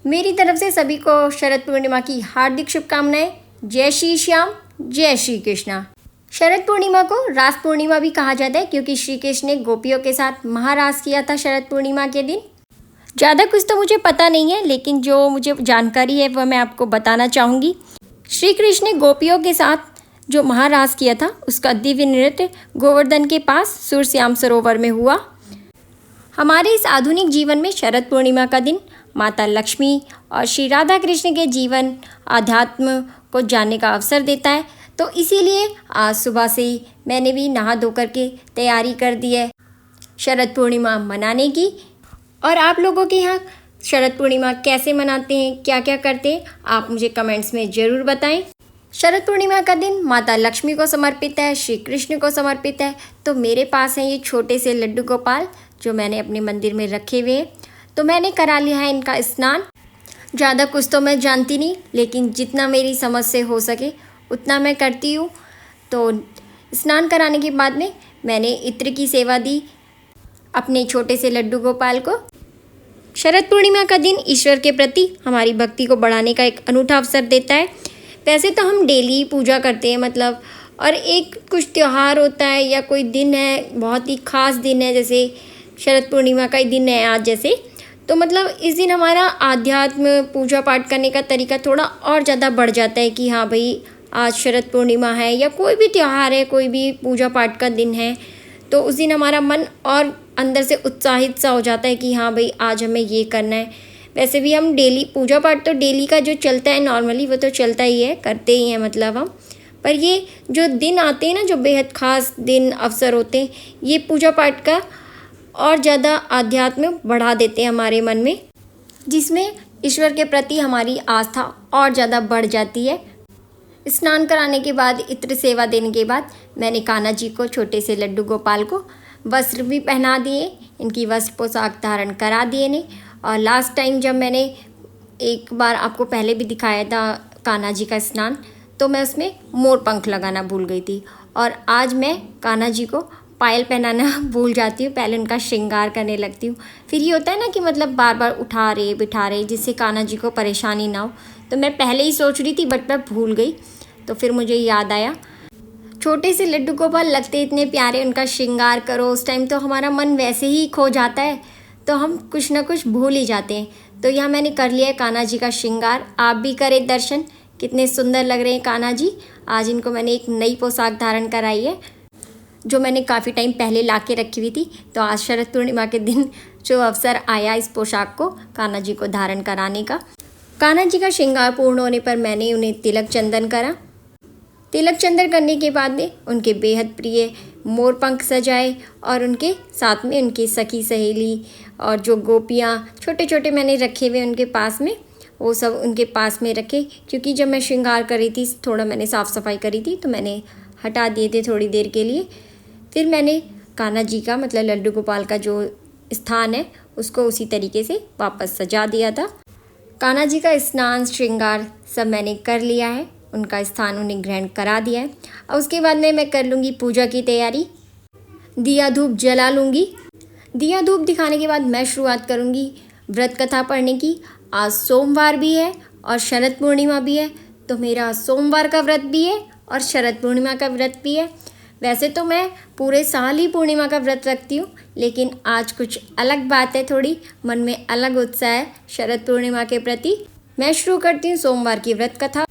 मेरी तरफ से सभी को शरद पूर्णिमा की हार्दिक शुभकामनाएं। जय श्री श्याम, जय श्री कृष्णा। शरद पूर्णिमा को रास पूर्णिमा भी कहा जाता है क्योंकि श्री कृष्ण ने गोपियों के साथ महारास किया था शरद पूर्णिमा के दिन। ज़्यादा कुछ तो मुझे पता नहीं है, लेकिन जो मुझे जानकारी है वह मैं आपको बताना चाहूँगी। श्री कृष्ण ने गोपियों के साथ जो महारास किया था उसका दिव्य नृत्य गोवर्धन के पास सुरश्याम सरोवर में हुआ। हमारे इस आधुनिक जीवन में शरद पूर्णिमा का दिन माता लक्ष्मी और श्री राधा कृष्ण के जीवन आध्यात्म को जानने का अवसर देता है। तो इसीलिए आज सुबह से ही मैंने भी नहा धो कर के तैयारी कर दी है शरद पूर्णिमा मनाने की। और आप लोगों के यहाँ शरद पूर्णिमा कैसे मनाते हैं, क्या क्या करते हैं, आप मुझे कमेंट्स में ज़रूर बताएं। शरद पूर्णिमा का दिन माता लक्ष्मी को समर्पित है, श्री कृष्ण को समर्पित है। तो मेरे पास हैं ये छोटे से लड्डू गोपाल जो मैंने अपने मंदिर में रखे हुए हैं। तो मैंने करा लिया है इनका स्नान। ज़्यादा कुछ तो मैं जानती नहीं, लेकिन जितना मेरी समझ से हो सके उतना मैं करती हूँ। तो स्नान कराने के बाद में मैंने इत्र की सेवा दी अपने छोटे से लड्डू गोपाल को। शरद पूर्णिमा का दिन ईश्वर के प्रति हमारी भक्ति को बढ़ाने का एक अनूठा अवसर देता है। वैसे तो हम डेली पूजा करते हैं मतलब, और एक कुछ त्यौहार होता है या कोई दिन है, बहुत ही ख़ास दिन है, जैसे शरद पूर्णिमा का ही दिन है आज जैसे, तो मतलब इस दिन हमारा आध्यात्म पूजा पाठ करने का तरीका थोड़ा और ज़्यादा बढ़ जाता है कि हाँ भाई आज शरद पूर्णिमा है या कोई भी त्यौहार है, कोई भी पूजा पाठ का दिन है, तो उस दिन हमारा मन और अंदर से उत्साहित सा हो जाता है कि हाँ भाई आज हमें ये करना है। वैसे भी हम डेली पूजा पाठ तो डेली का जो चलता है नॉर्मली वो तो चलता ही है, करते ही हैं मतलब हम, पर ये जो दिन आते हैं ना, जो बेहद ख़ास दिन अवसर होते हैं, ये पूजा पाठ का और ज़्यादा आध्यात्म बढ़ा देते हैं हमारे मन में, जिसमें ईश्वर के प्रति हमारी आस्था और ज़्यादा बढ़ जाती है। स्नान कराने के बाद, इत्र सेवा देने के बाद मैंने कान्हा जी को, छोटे से लड्डू गोपाल को वस्त्र भी पहना दिए, इनकी वस्त्र पोशाक धारण करा दिए ने। और लास्ट टाइम जब मैंने एक बार आपको पहले भी दिखाया था कान्हा जी का स्नान, तो मैं उसमें मोर पंख लगाना भूल गई थी। और आज मैं कान्हा जी को पायल पहनाना भूल जाती हूँ, पहले उनका श्रृंगार करने लगती हूँ। फिर ये होता है ना कि मतलब बार बार उठा रहे बिठा रहे, जिससे कान्हा जी को परेशानी ना हो। तो मैं पहले ही सोच रही थी बट मैं भूल गई, तो फिर मुझे याद आया। छोटे से लड्डू गोपाल लगते इतने प्यारे, उनका श्रृंगार करो उस टाइम तो हमारा मन वैसे ही खो जाता है, तो हम कुछ ना कुछ भूल ही जाते हैं। तो यहाँ मैंने कर लिया है कान्हा जी का श्रृंगार। आप भी करें दर्शन, कितने सुंदर लग रहे हैं कान्हा जी। आज इनको मैंने एक नई पोशाक धारण कराई है जो मैंने काफ़ी टाइम पहले ला के रखी हुई थी। तो आज शरद पूर्णिमा के दिन जो अवसर आया इस पोशाक को कान्हा जी को धारण कराने का। कान्हा जी का श्रृंगार पूर्ण होने पर मैंने उन्हें तिलक चंदन करा। तिलक चंदन करने के बाद में उनके बेहद प्रिय मोर पंख सजाए और उनके साथ में उनकी सखी सहेली और जो गोपियाँ छोटे छोटे मैंने रखे हुए उनके पास में, वो सब उनके पास में रखे। क्योंकि जब मैं श्रृंगार करी थी, थोड़ा मैंने साफ़ सफाई करी थी, तो मैंने हटा दिए थे थोड़ी देर के लिए। फिर मैंने कान्हा जी का मतलब लड्डू गोपाल का जो स्थान है उसको उसी तरीके से वापस सजा दिया था। कान्हा जी का स्नान श्रृंगार सब मैंने कर लिया है, उनका स्थान उन्हें ग्रहण करा दिया है। और उसके बाद में मैं कर लूँगी पूजा की तैयारी, दिया धूप जला लूँगी। दिया धूप दिखाने के बाद मैं शुरुआत करूँगी व्रत कथा पढ़ने की। आज सोमवार भी है और शरद पूर्णिमा भी है, तो मेरा सोमवार का व्रत भी है और शरद पूर्णिमा का व्रत भी है। वैसे तो मैं पूरे साल ही पूर्णिमा का व्रत रखती हूँ, लेकिन आज कुछ अलग बात है, थोड़ी मन में अलग उत्साह है शरद पूर्णिमा के प्रति। मैं शुरू करती हूँ सोमवार की व्रत कथा।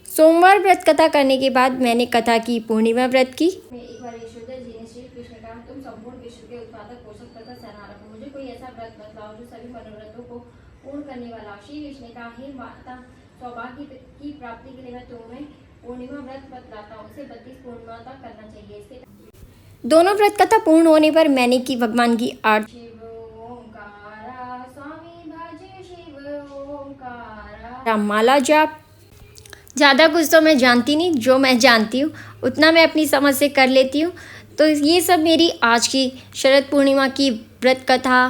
सोमवार व्रत कथा करने के बाद मैंने कथा की पूर्णिमा व्रत की। एक बार यशोदा जी ने श्री कृष्ण कहा, तुम संपूर्ण विश्व के उत्पादक पोषक तथा संहारक हो, मुझे कोई ऐसा व्रत बताओ जो सभी मनोरथों को पूर्ण करने वाला। श्री कृष्ण ने कहा, हे माता, सौभाग्य की प्राप्ति के लिए मैं तुम्हें पूर्णिमा व्रत बतलाता हूँ, उसे 32 पूर्णिमा तक करना चाहिए। इसके दोनों व्रत कथा पूर्ण होने पर मैंने की भगवान की आरती। माला जाप। ज़्यादा कुछ तो मैं जानती नहीं, जो मैं जानती हूँ उतना मैं अपनी समझ से कर लेती हूँ। तो ये सब मेरी आज की शरद पूर्णिमा की व्रत कथा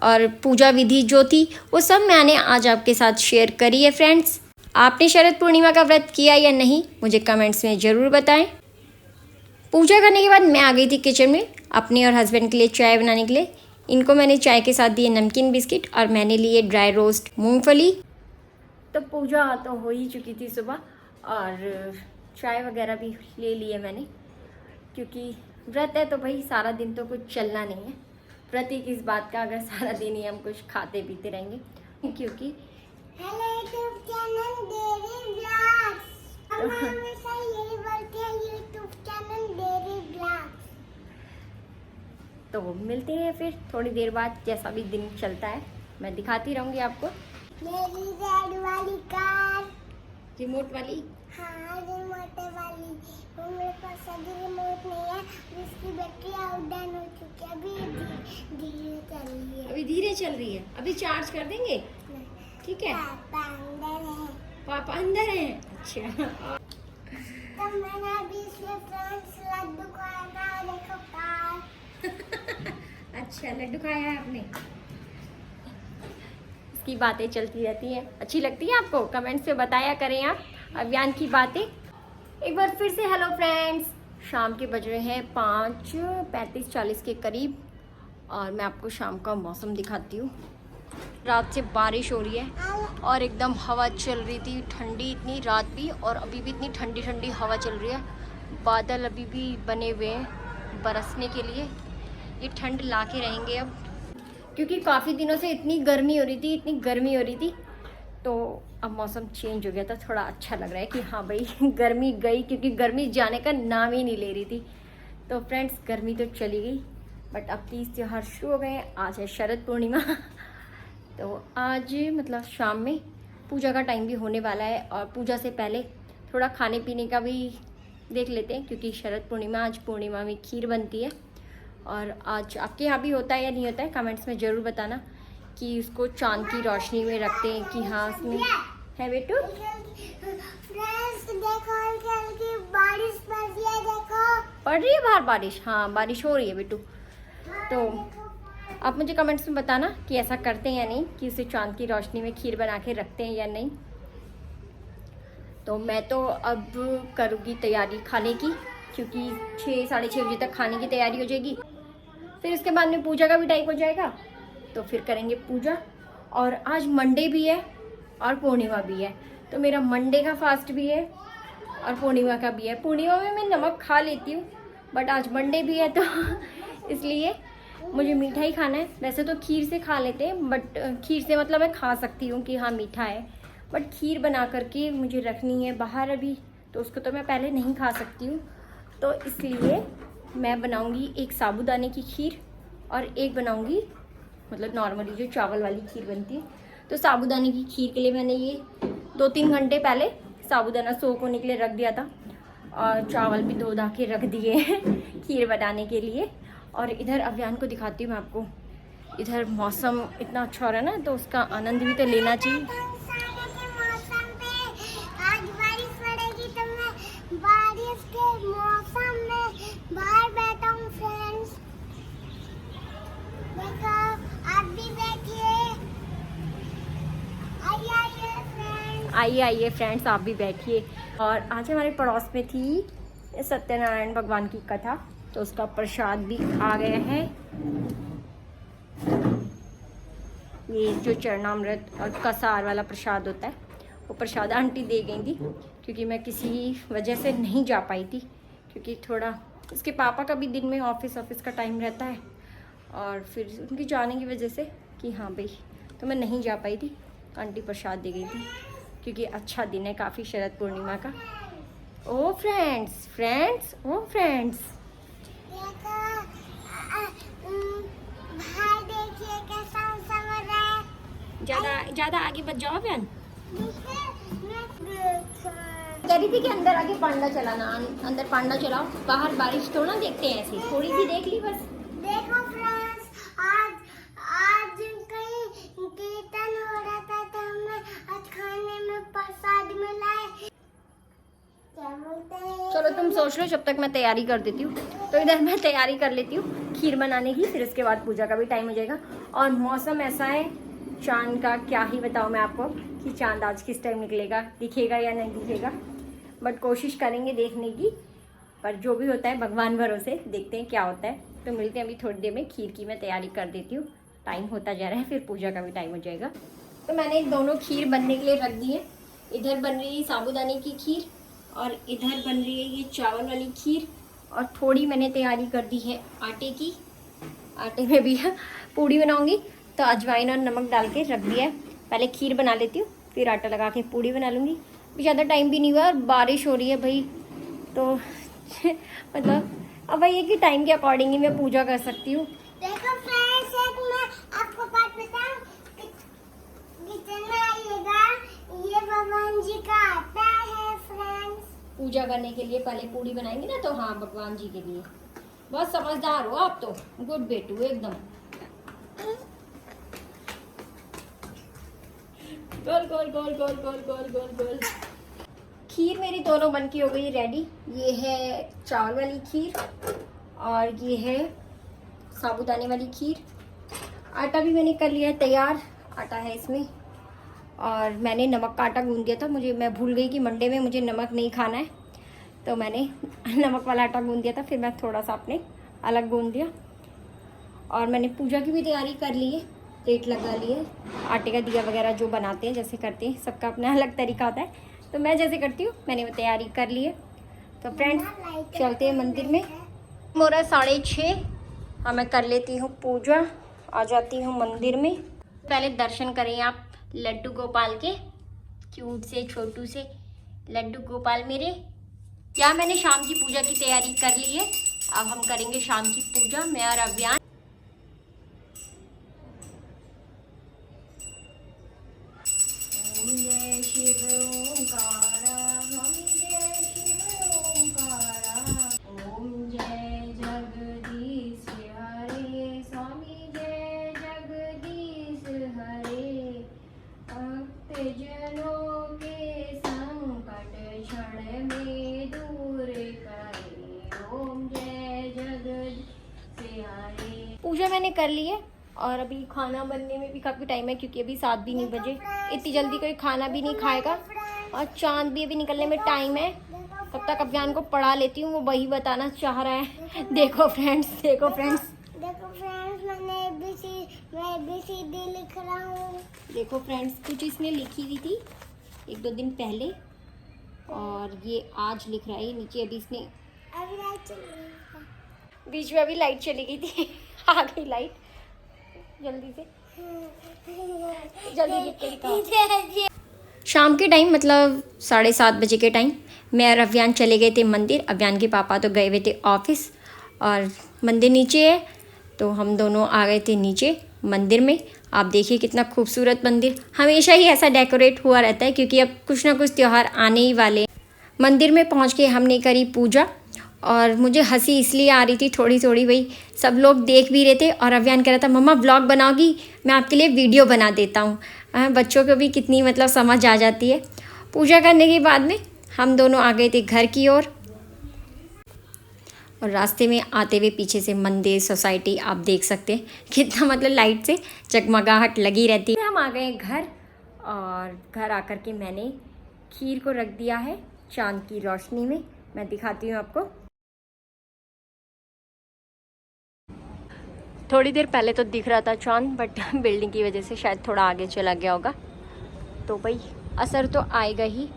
और पूजा विधि जो थी वो सब मैंने आज आपके साथ शेयर करी है फ्रेंड्स। आपने शरद पूर्णिमा का व्रत किया या नहीं, मुझे कमेंट्स में ज़रूर बताएं। पूजा करने के बाद मैं आ गई थी किचन में अपने और हस्बैंड के लिए चाय बनाने के लिए। इनको मैंने चाय के साथ दिए नमकीन बिस्किट और मैंने लिए ड्राई रोस्ट मूंगफली। तो पूजा तो हो ही चुकी थी सुबह और चाय वगैरह भी ले लिए मैंने, क्योंकि व्रत है तो भाई सारा दिन तो कुछ चलना नहीं है। व्रत ही किस बात का अगर सारा दिन ही हम कुछ खाते पीते रहेंगे, क्योंकि hello YouTube channel dairy blogs, हम हमेशा यही बोलते हैं यूट्यूब चैनल डेरी ब्लॉग्स। तो मिलते हैं फिर थोड़ी देर बाद, जैसा भी दिन चलता है मैं दिखाती रहूँगी आपको। मेरी रेड वाली कार, रिमोट वाली, हाँ रिमोट वाली, वो मेरे पास अभी रिमोट नहीं है, उसकी बैटरी आउट डाउन हो चुकी है, अभी धीरे चल रही है। अभी धीरे चल रही है, अभी चार्ज कर देंगे, ठीक है। पापा अंदर है। पापा अंदर हैं, अच्छा। तो मैंने अभी इसलिए फ्रेंड्स लड्डू खाया था, देखो कार। अच्छा, लड्डू खाया है आपने। इसकी बातें चलती रहती हैं, अच्छी लगती है आपको? कमेंट्स में बताया करें आप अभियान की बातें। एक बार फिर से हेलो फ्रेंड्स, शाम के बज रहे हैं 5:35-40 के करीब और मैं आपको शाम का मौसम दिखाती हूँ। रात से बारिश हो रही है और एकदम हवा चल रही थी, ठंडी इतनी रात भी, और अभी भी इतनी ठंडी ठंडी हवा चल रही है। बादल अभी भी बने हुए हैं बरसने के लिए, ये ठंड ला के रहेंगे अब, क्योंकि काफ़ी दिनों से इतनी गर्मी हो रही थी, तो अब मौसम चेंज हो गया था, थोड़ा अच्छा लग रहा है कि हाँ भाई गर्मी गई, क्योंकि गर्मी जाने का नाम ही नहीं ले रही थी। तो फ्रेंड्स, गर्मी तो चली गई, बट अब तीज त्यौहार शुरू हो गए हैं। आज है शरद पूर्णिमा तो आज मतलब शाम में पूजा का टाइम भी होने वाला है, और पूजा से पहले थोड़ा खाने पीने का भी देख लेते हैं, क्योंकि शरद पूर्णिमा, आज पूर्णिमा में खीर बनती है। और आज आपके यहाँ भी होता है या नहीं होता है, कमेंट्स में ज़रूर बताना कि उसको चांद की रोशनी में रखते हैं कि हाँ उसमें है बेटू। फ्रेंड्स देखो हल्की बारिश पड़ रही है, देखो पड़ रही है बाहर बारिश? हाँ, बारिश हो रही है बेटू। तो आप मुझे कमेंट्स में बताना कि ऐसा करते हैं या नहीं, कि उसे चांद की रोशनी में खीर बना के रखते हैं या नहीं। तो मैं तो अब करूँगी तैयारी खाने की, क्योंकि 6-6:30 बजे तक खाने की तैयारी हो जाएगी। फिर उसके बाद में पूजा का भी टाइम हो जाएगा, तो फिर करेंगे पूजा। और आज मंडे भी है और पूर्णिमा भी है, तो मेरा मंडे का फास्ट भी है और पूर्णिमा का भी है। पूर्णिमा में मैं नमक खा लेती हूँ, बट आज मंडे भी है तो इसलिए मुझे मीठा ही खाना है। वैसे तो खीर से खा लेते हैं, बट खीर से मतलब मैं खा सकती हूँ कि हाँ मीठा है, बट खीर बना करके मुझे रखनी है बाहर अभी, तो उसको तो मैं पहले नहीं खा सकती हूँ। तो इसलिए मैं बनाऊँगी एक साबूदाने की खीर और एक बनाऊँगी मतलब नॉर्मली जो चावल वाली खीर बनती है। तो साबूदाने की खीर के लिए मैंने ये 2-3 घंटे पहले साबूदाना सोख होने के लिए रख दिया था, और चावल भी धो धा के रख दिए हैं खीर बनाने के लिए। और इधर अभियान को दिखाती हूँ मैं आपको। इधर मौसम इतना अच्छा हो रहा है ना, तो उसका आनंद भी तो लेना चाहिए। मौसम पे आज बारिश पड़ेगी, तो मैं बारिश के मौसम में बाहर बैठा हूँ फ्रेंड्स। देखो आप भी बैठिए, आइए फ्रेंड्स, आप भी बैठिए। और आज हमारे पड़ोस में थी सत्यनारायण भगवान की कथा, तो उसका प्रसाद भी आ गया है। ये जो चरणामृत और कसार वाला प्रसाद होता है, वो प्रसाद आंटी दे गई थी, क्योंकि मैं किसी वजह से नहीं जा पाई थी, क्योंकि थोड़ा उसके पापा का भी दिन में ऑफिस का टाइम रहता है, और फिर उनकी जाने की वजह से कि हाँ भाई, तो मैं नहीं जा पाई थी। आंटी प्रसाद दे गई थी, क्योंकि अच्छा दिन है काफ़ी शरद पूर्णिमा का। ओ फ्रेंड्स, देखो बाहर देखिए कैसा मौसम हो रहा है। ज़्यादा आगे बच जाओ बहन। देखो कह रही थी कि अंदर आगे पांडा चलाना, अंदर पांडा चलाओ, बाहर बारिश तो ना देखते हैं, ऐसी थोड़ी सी देख ली बस। देखो फ्रेंड्स, आज कहीं कीर्तन हो रहा था, तो हमें आज खाने में प्रसाद मिला है। क्या बोलते हैं? चलो तुम सोच लो, जब तक मैं तैयारी कर देती हूँ। तो इधर मैं तैयारी कर लेती हूँ खीर बनाने की, फिर उसके बाद पूजा का भी टाइम हो जाएगा। और मौसम ऐसा है चांद का, क्या ही बताऊँ मैं आपको कि चांद आज किस टाइम निकलेगा, दिखेगा या नहीं दिखेगा, बट कोशिश करेंगे देखने की। पर जो भी होता है भगवान भरोसे, देखते हैं क्या होता है। तो मिलते हैं अभी थोड़ी देर में। खीर की मैं तैयारी कर देती हूँ, टाइम होता जा रहा है, फिर पूजा का भी टाइम हो जाएगा। तो मैंने दोनों खीर बनने के लिए रख दी है। इधर बन रही है साबूदाने की खीर और इधर बन रही है ये चावल वाली खीर। और थोड़ी मैंने तैयारी कर दी है आटे की, आटे में भी पूड़ी बनाऊंगी, तो अजवाइन और नमक डाल के रख दिया है। पहले खीर बना लेती हूँ, फिर आटा लगा के पूड़ी बना लूँगी। ज़्यादा टाइम भी नहीं हुआ और बारिश हो रही है भाई, तो मतलब अब भाई ये कि टाइम के अकॉर्डिंग ही मैं पूजा कर सकती हूँ। देखो फ्रेंड्स, एक मैं आपको बात बताऊं, कितना आएगा, ये भगवान जी का आता है फ्रेंड्स। पूजा करने के लिए पहले पूड़ी बनाएंगे ना, तो हाँ भगवान जी के लिए। बहुत समझदार हो आप तो, गुड बेटू एकदम। गोल गोल गोल गोल गोल गोल गोल गोल। खीर मेरी दोनों बन की हो गई रेडी। ये है चावल वाली खीर और ये है साबूदाने वाली खीर। आटा भी मैंने कर लिया है तैयार, आटा है इसमें। और मैंने नमक का आटा गूंद दिया था, मैं भूल गई कि मंडे में मुझे नमक नहीं खाना है, तो मैंने नमक वाला आटा गूंद दिया था। फिर मैं थोड़ा सा अपने अलग गूंद दिया। और मैंने पूजा की भी तैयारी कर ली है, प्लेट लगा ली है। आटे का दिया वगैरह जो बनाते हैं, जैसे करते हैं, सबका अपना अलग तरीका होता है, तो मैं जैसे करती हूँ मैंने वो तैयारी कर ली है। तो फ्रेंड्स चलते हैं मंदिर में। मोरा 6:30। हाँ, मैं कर लेती हूँ पूजा, आ जाती हूँ मंदिर में। पहले दर्शन करें आप लड्डू गोपाल के, क्यूट से छोटू से लड्डू गोपाल मेरे। यहाँ मैंने शाम की पूजा की तैयारी कर ली है। अब हम करेंगे शाम की पूजा, मैं और अव्यान। ओम जय शिव ओंकारा, ओम जय शिव ओंकारा, ओम जय जगदीश हरे, स्वामी जय जगदीश हरे। भक्तजनों के संकट क्षण में दूर करे, ओम जय जगदीश हरे। पूजा मैंने कर ली है और अभी खाना बनने में भी काफ़ी टाइम है, क्योंकि अभी 7 भी नहीं बजे। इतनी जल्दी कोई खाना भी नहीं खाएगा और चांद भी अभी निकलने में टाइम है। तब तक अभियान को पढ़ा लेती हूँ, वो वही बताना चाह रहा है। देखो फ्रेंड्स, देखो फ्रेंड्स, मैंने ABCD लिख रहा हूँ। देखो फ्रेंड्स, कुछ इसने लिखी हुई थी 1-2 दिन पहले और ये आज लिख रहा है नीचे। अभी इसने अभी लाइट चली गई, बीच में अभी लाइट चली गई थी। आ गई लाइट, जल्दी से जल्दी लिख के दिखाओ। शाम के टाइम मतलब 7:30 बजे के टाइम मैं और अव्यान चले गए थे मंदिर। अव्यान के पापा तो गए हुए थे ऑफिस और मंदिर नीचे है, तो हम दोनों आ गए थे नीचे मंदिर में। आप देखिए कितना खूबसूरत मंदिर, हमेशा ही ऐसा डेकोरेट हुआ रहता है, क्योंकि अब कुछ ना कुछ त्यौहार आने ही वाले हैं। मंदिर में पहुंच के हमने करी पूजा और मुझे हंसी इसलिए आ रही थी थोड़ी थोड़ी, भाई सब लोग देख भी रहे थे और अव्यान कह रहा था मम्मा व्लॉग बनाओगी, मैं आपके लिए वीडियो बना देता हूँ। बच्चों को भी कितनी मतलब समझ आ जाती है। पूजा करने के बाद में हम दोनों आ गए थे घर की ओर और रास्ते में आते हुए पीछे से मंदिर, सोसाइटी आप देख सकते हैं कितना मतलब लाइट से जगमगाहट लगी रहती है। हम आ गए घर और घर आकर के मैंने खीर को रख दिया है चांद की रोशनी में। मैं दिखाती हूँ आपको। थोड़ी देर पहले तो दिख रहा था चांद, बट बिल्डिंग की वजह से शायद थोड़ा आगे चला गया होगा, तो भाई असर तो आएगा ही।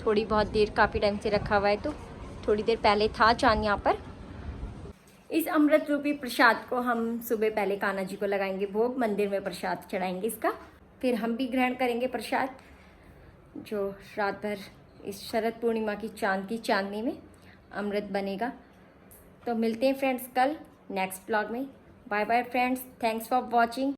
थोड़ी बहुत देर, काफ़ी टाइम से रखा हुआ है, तो थोड़ी देर पहले था चांद यहाँ पर। इस अमृत रूपी प्रसाद को हम सुबह पहले कान्हा जी को लगाएंगे भोग, मंदिर में प्रसाद चढ़ाएंगे इसका, फिर हम भी ग्रहण करेंगे प्रसाद, जो रात भर इस शरद पूर्णिमा की चांद की चांदनी में अमृत बनेगा। तो मिलते हैं फ्रेंड्स कल नेक्स्ट ब्लॉग में। Bye bye friends, thanks for watching.